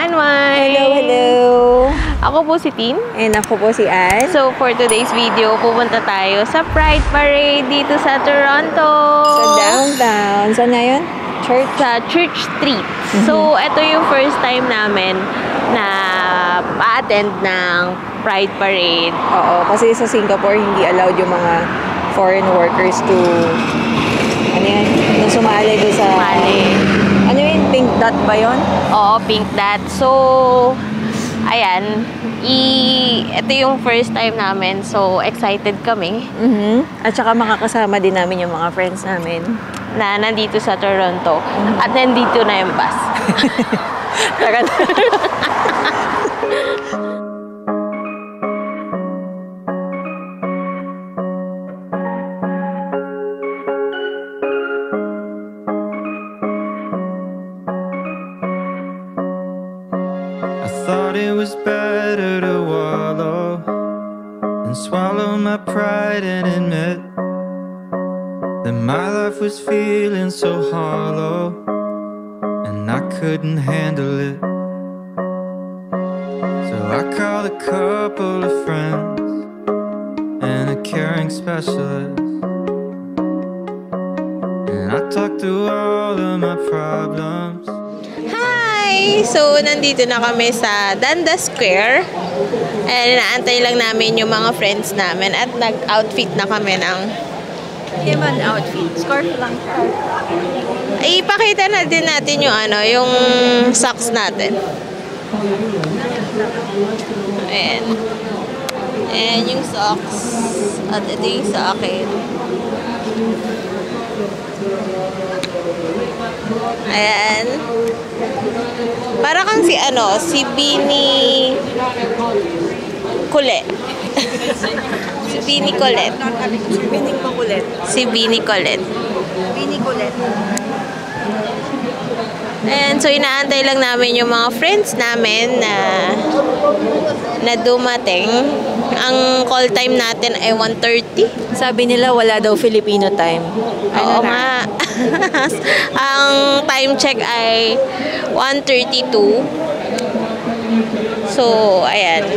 Manmay! Hello, hello! Ako po si Tin. And ako po si Ann. So, for today's video, pupunta tayo sa Pride Parade dito sa Toronto. Sa downtown. Saan nga yun? Church? Sa Church Street. So, ito yung first time namin na pa-attend ng Pride Parade. Oo, kasi sa Singapore, hindi allowed yung mga foreign workers to ano yan? Na sumali doon sa... Sumali. Ano yun? Pink dot ba yun? Oo, pink dot. So, ayan. Ito yung first time namin. So, excited kami. At saka makakasama din namin yung mga friends namin. Na nandito sa Toronto. At nandito na yung bus. Tara na. Thought it was better to wallow and swallow my pride and admit that my life was feeling so hollow and I couldn't handle it. So I called a couple of friends and a caring specialist, and I talked through all of my problems. So, nandito na kami sa Dundas Square. And inaantay lang namin yung mga friends namin. At nag-outfit na kami ng... Hindi man outfit. Scarf lang. Ipakita na din natin yung yung socks natin. Ayan. Ayan yung socks. At ito yung sa akin. Ayan. Para kang si Bini Colette. Si Bini Colette. Si Bini Colette. Si Bini Colette. Bini Colette. And so, inaantay lang namin yung mga friends namin na dumating. Ang call time natin ay 1:30. Sabi nila wala daw Filipino time. Oo nga. Ang time check ay 1:32. So, ayan.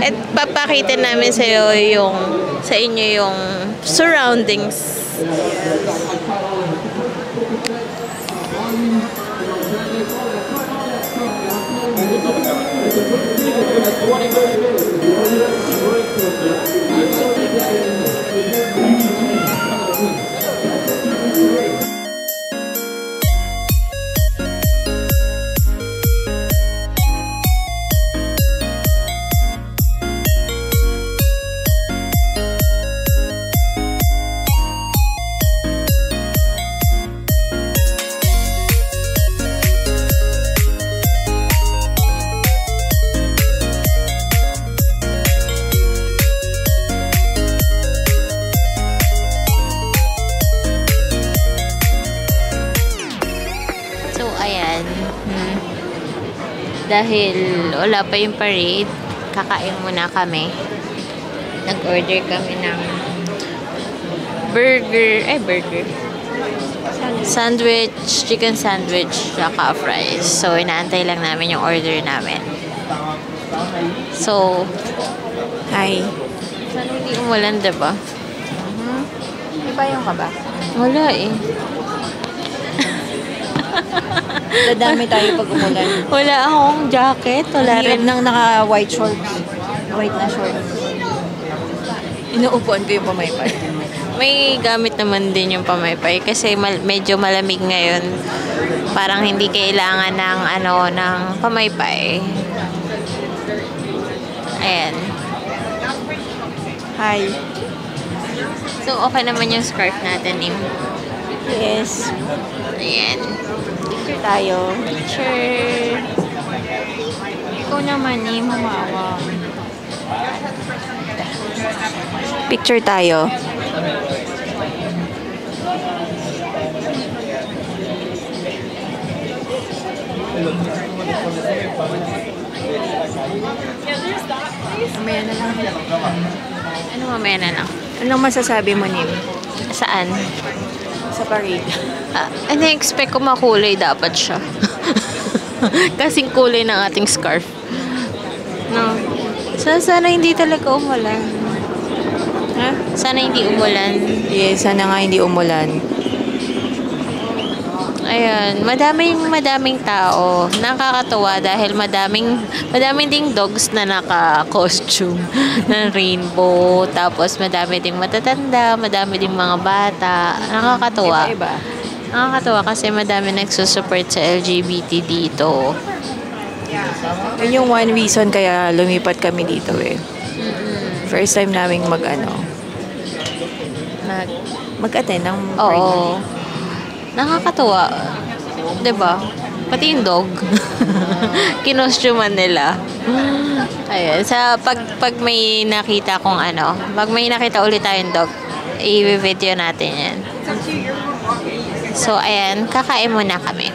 At papakita namin sa inyo yung surroundings. Dahil wala pa yung parade, kakain muna kami. Nag-order kami ng burger. Sandwich, chicken sandwich, saka fries. So, inaantay lang namin yung order namin. So, Hi. sana hindi umulan, diba? Iba yung ka ba? Wala eh. Dadami tayo pag umulan. Wala akong jacket. Wala rin. nang naka-white shorts. White na shorts. Inuupuan ko yung pamaypay. May gamit naman din yung pamaypay kasi medyo malamig ngayon. Parang hindi kailangan ng pamaypay. Ayan. Hi. So, okay naman yung scarf natin, Im. Yes. Ayan. Picture tayo. Picture. Ikaw naman eh, humawa. Picture tayo. Mamaya na lang. Ano mamaya na lang? Anong masasabi mo, Nim? Saan? Sa parade. Ini-expect ko makulay dapat siya. Kasing kulay ng ating scarf. No. So, sana hindi talaga umulan. Ha? Sana hindi umulan. Yes, sana nga hindi umulan. Ayan, madaming tao. Nakakatuwa dahil madaming ding dogs na naka-costume ng rainbow. Tapos madami ding matatanda, madami ding mga bata. Nakakatuwa. Iba-iba. Nakakatuwa kasi madami nagsusupport sa LGBT dito. Yun yung one reason kaya lumipat kami dito eh. First time naming mag-attend ng party. Oo. Nakakatuwa. 'Di ba? Pati yung dog. Kinostuman nila. Ayun. Sa pag may nakita kong pag may nakita ulit tayong dog, i-video natin yan. So, ayan. Kakain muna kami.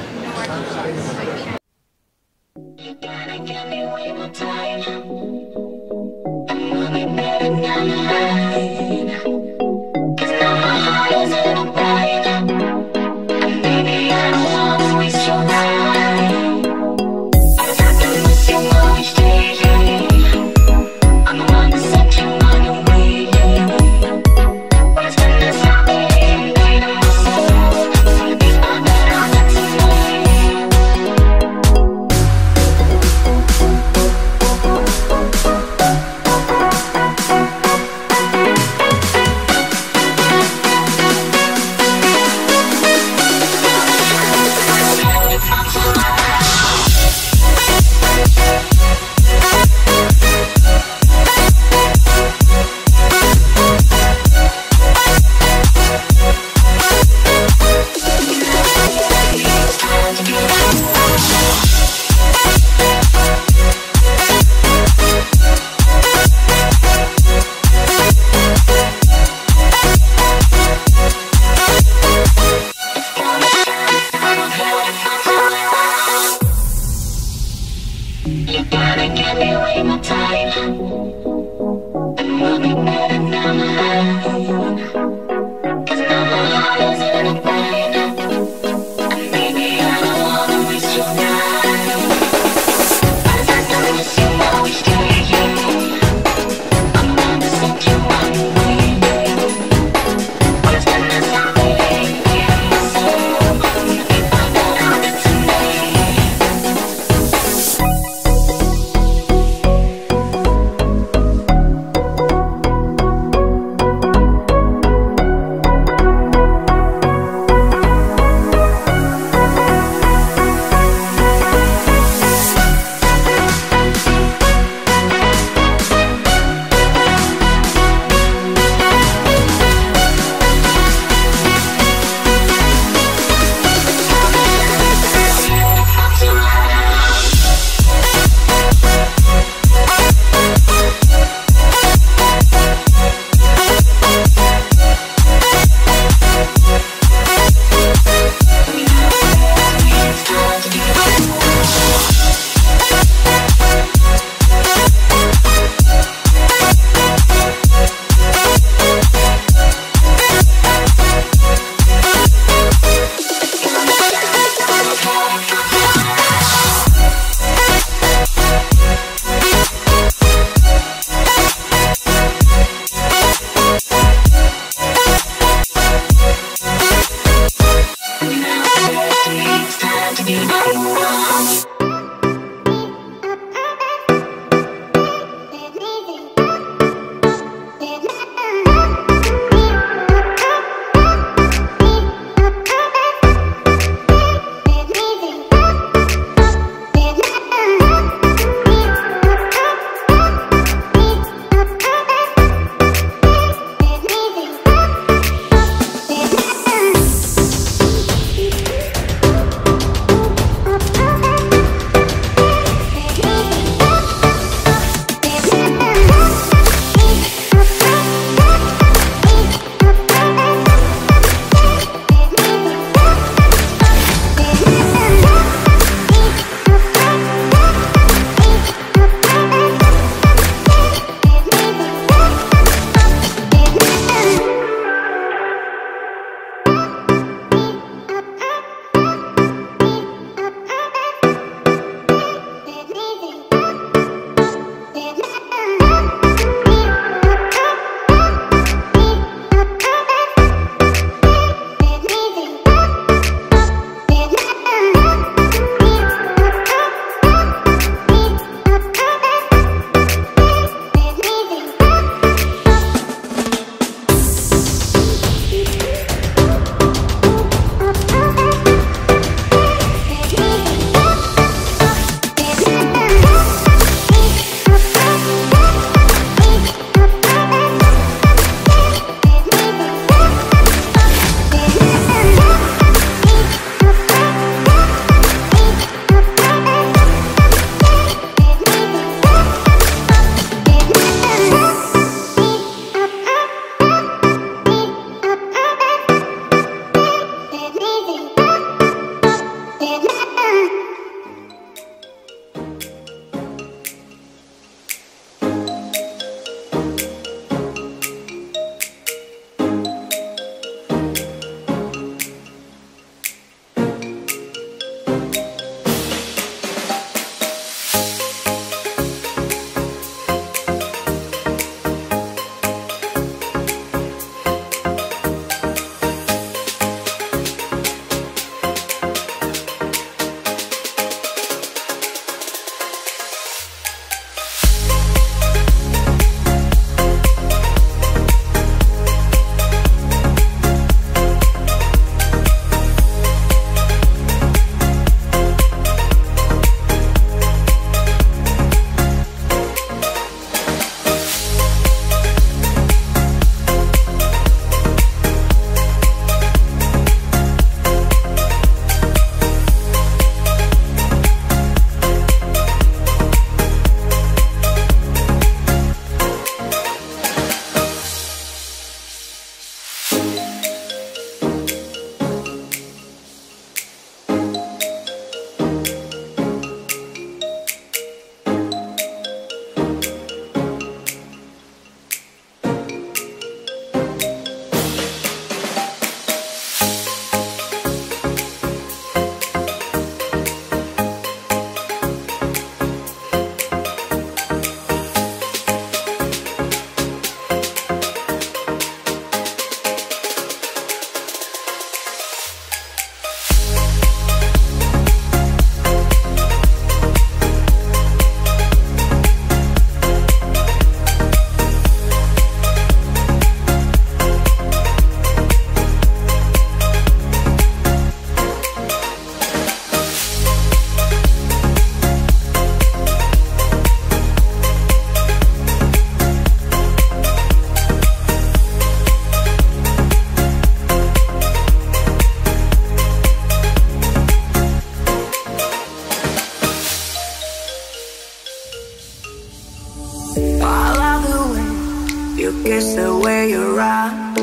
your kiss, the way you run.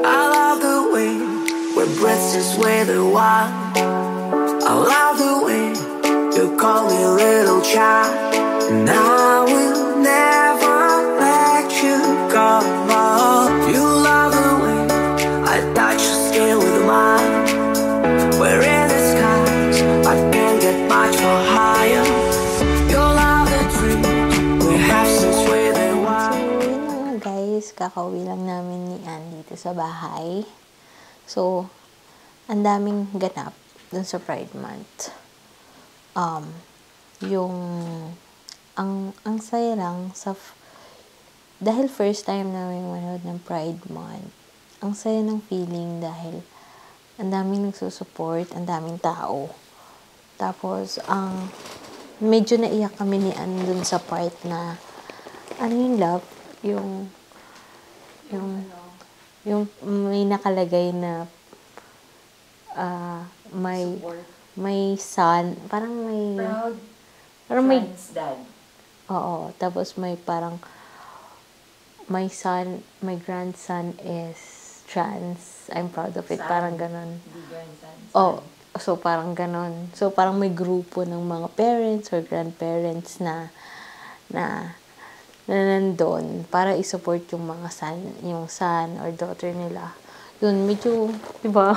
I love the way we breath is with the one. I love the way you call me little child. And I will never let you go. You love the way I touch your skin with mine. We're in the skies, I can't get much more higher. You love the dreams we have since we're the one. So, yun na nga guys, kakauwi lang namin ni Ann dito sa bahay. So, ang daming ganap dun sa Pride Month. Ang saya lang dahil first time namin manood ng Pride Month, ang saya ng feeling dahil ang daming nagsusupport, ang daming tao. Tapos, medyo naiyak kami ni Ann dun sa part na, yung love, yung may nakalagay na, may son, parang may dad. Oo, tapos may parang my grandson is trans. I'm proud of it. Parang ganon. Oh, so parang ganon. So parang may grupo ng mga parents or grandparents na nandun para i-support yung mga son or daughter nila. Yun, medyo, diba?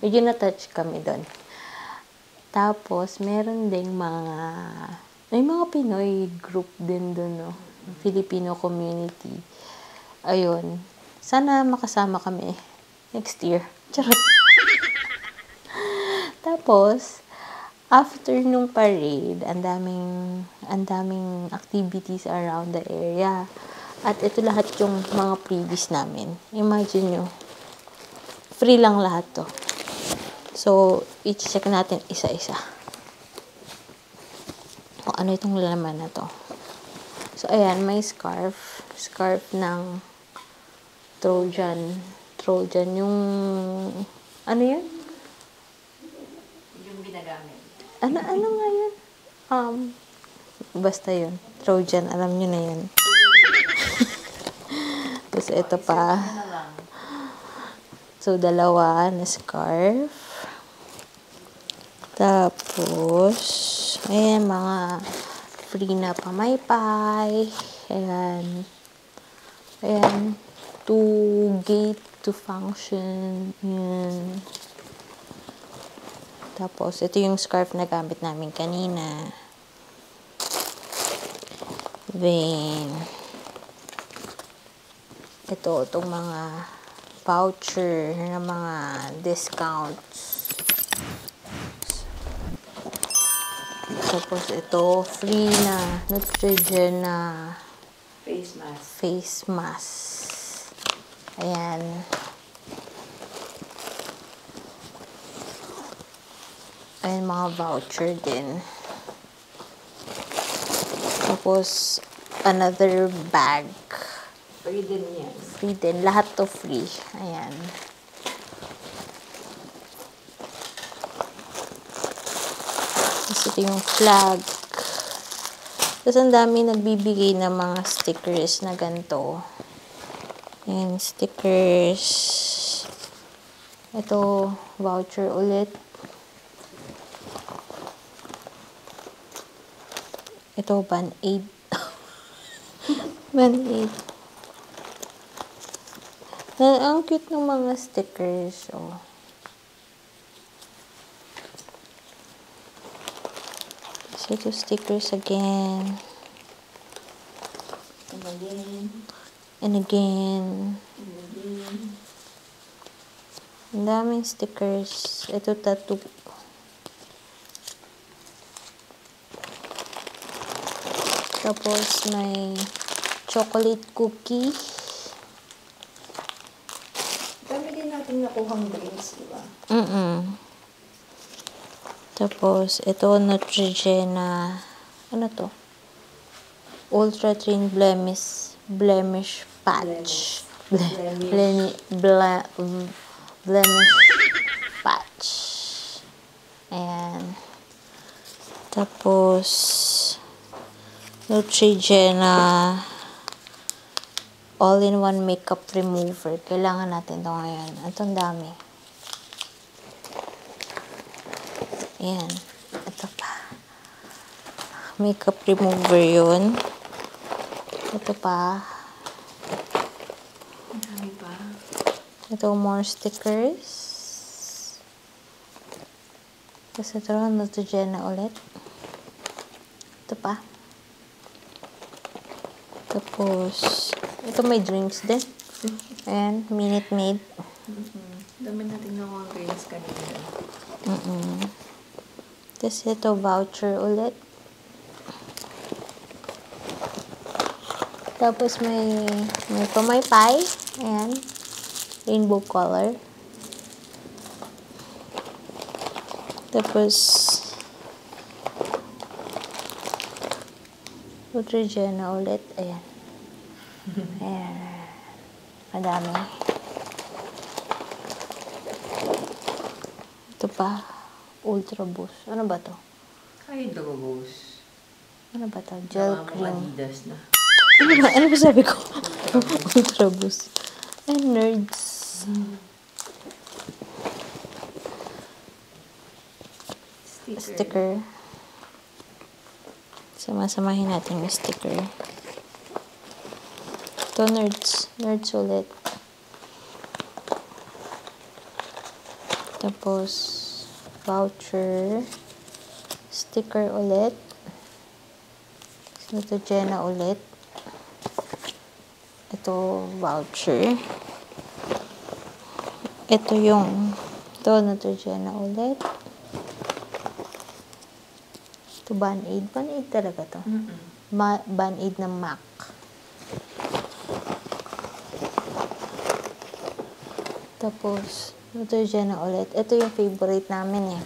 Medyo na-touch kami doon. Tapos, meron ding may mga Pinoy group din doon, no? Filipino community. Ayun. Sana makasama kami next year. Charot. Tapos, after nung parade, ang daming activities around the area. At ito lahat yung mga previous namin. Imagine nyo, free lang lahat to. So, i-check natin isa-isa. O, ano itong laman na to? So, ayan, may scarf. Scarf ng Trojan. Yung, ano yun? Yung ginagamit. Ano nga yun? Basta yun. Trojan, alam nyo na yun. Tapos, ito pa. So, dalawa na scarf. Tapos, ayan, mga free na pamaypay. Ayan. Ayan. To gate to function. Ayan. Tapos, ito yung scarf na gamit namin kanina. Then, itong mga voucher na mga discounts. Tapos, ito, free na Neutrogena face mask. Ayan. Ayan, mga voucher din. Tapos, another bag. Free din yan. Free din. Lahat to free. Ayan. Tapos ito yung flag. Tapos ang dami nagbibigay ng mga stickers na ganito. Ayan, stickers. Ito, voucher ulit. Ito, Band-Aid. Band-Aid. Ang cute ng mga stickers. Oh. So, ito stickers again. And again. And again. Ang daming stickers. Ito, tattoo. Tapos, may chocolate cookie. Dami din natin nakuhang drinks, di ba? Tapos, ito, Neutrogena. Ano to? Ultra Thin Blemish Patch. Blemish Patch. Ayan. Tapos, Neutrogena all-in-one makeup remover. Kailangan natin ito ngayon. Itong dami. Ayan. Ito pa. Makeup remover yun. Ito pa. Dami pa. Ito, more stickers. Tapos ito, Neutrogena ulit. Ito pa. Tapos, ito may drinks din. Ayan, Minute Maid. Dami natin nakuha ang greens kanina. Tapos ito, voucher ulit. Tapos may pamaypay. Ayan. Rainbow color. Tapos, Neutrogena ulit. Ayan. Ayan. Madami. Ito pa. Ultra Boost. Ano ba to? Hydro Boost. Ano ba to? Gel cream. Adidas na. Ano ba sabi ko? Ultra Boost. Ay, nerds. Sticker. Sama-samahin natin yung sticker. Ito, nerds. Nerds ulit. Tapos, voucher. Sticker ulit. Neutrogena ulit. Ito, voucher. Ito yung Neutrogena ulit. Ito, Band-Aid. Band-Aid talaga to. Band-Aid ng MAC. Tapos, Neutrogena ulit. Ito yung favorite namin eh.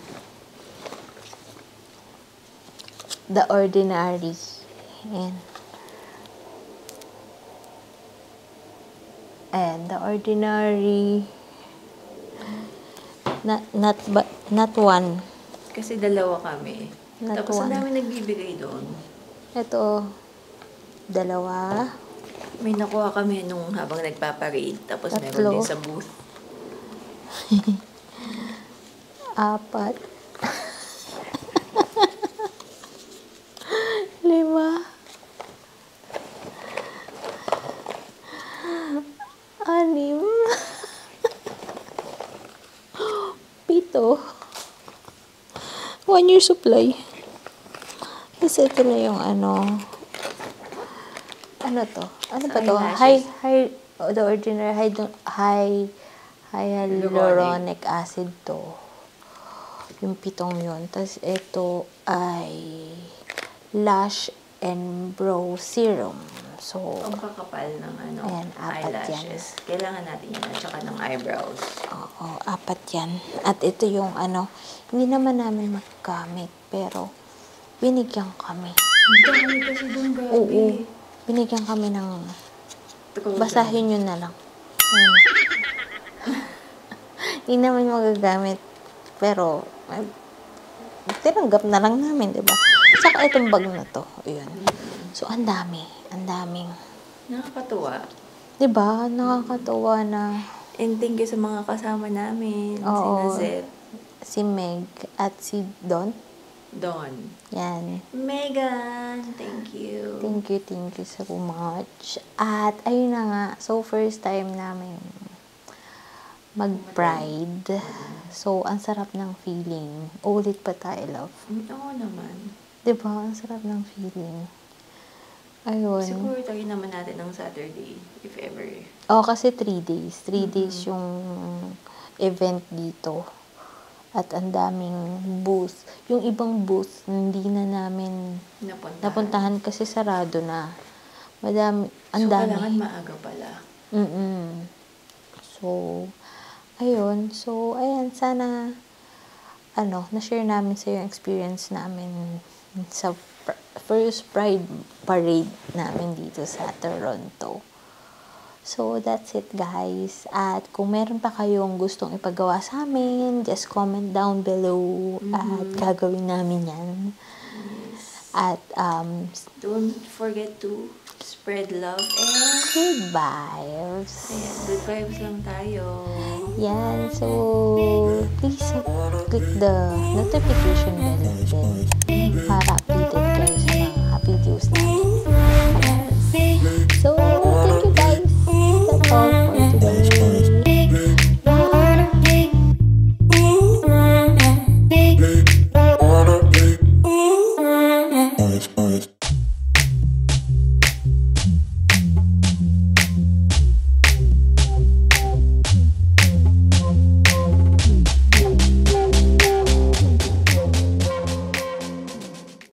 The Ordinary. Ayan. Ayan, The Ordinary. Not one. Kasi dalawa kami. Not Tapos one. ang dami nagbibigay doon. Ito, dalawa. May nakuha kami nung habang nagpaparade. Tapos Tatlo. meron din sa booth. Apat. 5. 6. 7. 1 year supply. Tapos ito na yung ano to? Ano ba to? The Ordinary hyaluronic acid to. Yung 7 yun. Tapos ito ay lash and brow serum. So, Ang kakapal ng Ayan, 4 eyelashes. Kailangan natin yan. At saka ng eyebrows. oo, 4 yan. At ito yung hindi naman namin magamit, pero binigyan kami. Ang dami kasi doon, grabe. Oo. Binigyan kami ng, basahin nyo na lang. Ayan. Hindi naman magagamit, pero, tinanggap na lang namin, diba? Saka itong bag na to. Ayan. So, ang daming. Nakakatuwa. Diba? Nakakatuwa na And thank you sa mga kasama namin. Oo. Sina Zed, si Meg at si Don. Don, Yan. Megan, thank you. Thank you so much. At, ayun na nga. So, first time namin mag-pride. So, ang sarap ng feeling. Ulit pa tayo, love. Oo naman. Diba? Ang sarap ng feeling. Ayun. Siguro tayo naman natin ng Saturday, if ever. Kasi 3 days. 3 days yung event dito. At ang daming booth. Yung ibang booth, hindi na namin napuntahan kasi sarado na. Ang So, dami. kailangan maaga pala. So, ayun. So, ayan. Sana, na-share namin sa yung experience namin sa first Pride Parade namin dito sa Toronto. So, that's it, guys. At kung meron pa kayong gustong ipagawa sa amin, just comment down below at gagawin namin yan. At Don't forget to spread love and good vibes. ayan, good vibes lang tayo. Yan, so please click the notification bell din para updated